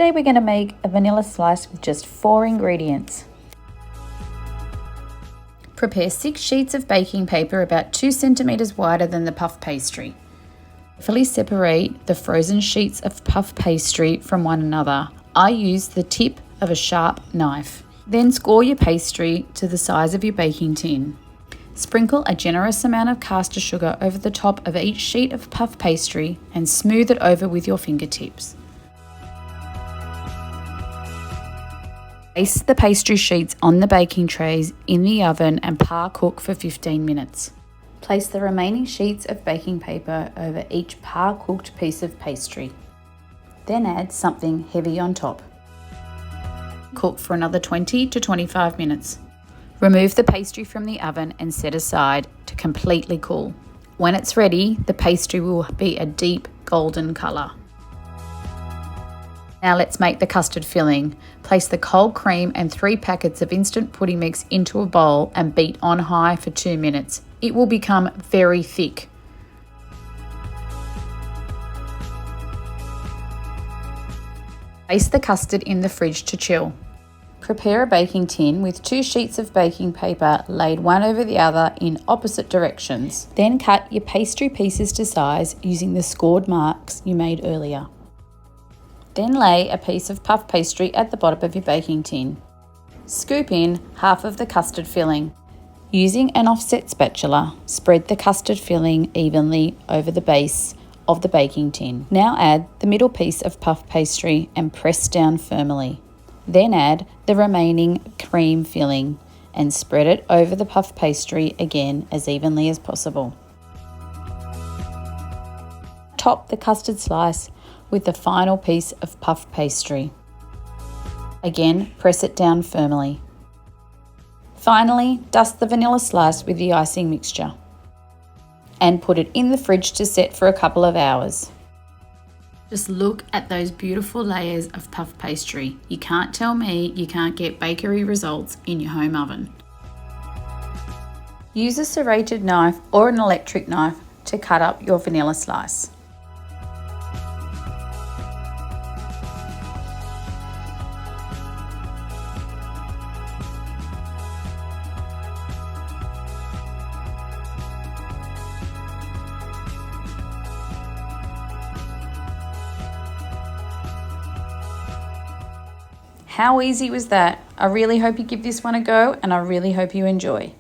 Today we're going to make a vanilla slice with just 4 ingredients. Prepare 6 sheets of baking paper about 2 centimeters wider than the puff pastry. Carefully separate the frozen sheets of puff pastry from one another. I use the tip of a sharp knife. Then score your pastry to the size of your baking tin. Sprinkle a generous amount of caster sugar over the top of each sheet of puff pastry and smooth it over with your fingertips. Place the pastry sheets on the baking trays in the oven and par cook for 15 minutes. Place the remaining sheets of baking paper over each par cooked piece of pastry. Then add something heavy on top. Cook for another 20 to 25 minutes. Remove the pastry from the oven and set aside to completely cool. When it's ready, the pastry will be a deep golden colour. Now let's make the custard filling. Place the cold cream and 3 packets of instant pudding mix into a bowl and beat on high for 2 minutes. It will become very thick. Place the custard in the fridge to chill. Prepare a baking tin with 2 sheets of baking paper laid one over the other in opposite directions. Then cut your pastry pieces to size using the scored marks you made earlier. Then lay a piece of puff pastry at the bottom of your baking tin. Scoop in half of the custard filling. Using an offset spatula, spread the custard filling evenly over the base of the baking tin. Now add the middle piece of puff pastry and press down firmly. Then add the remaining cream filling and spread it over the puff pastry again as evenly as possible. Top the custard slice with the final piece of puff pastry. Again, press it down firmly. Finally, dust the vanilla slice with the icing mixture and put it in the fridge to set for a couple of hours. Just look at those beautiful layers of puff pastry. You can't tell me you can't get bakery results in your home oven. Use a serrated knife or an electric knife to cut up your vanilla slice. How easy was that? I really hope you give this one a go and I really hope you enjoy.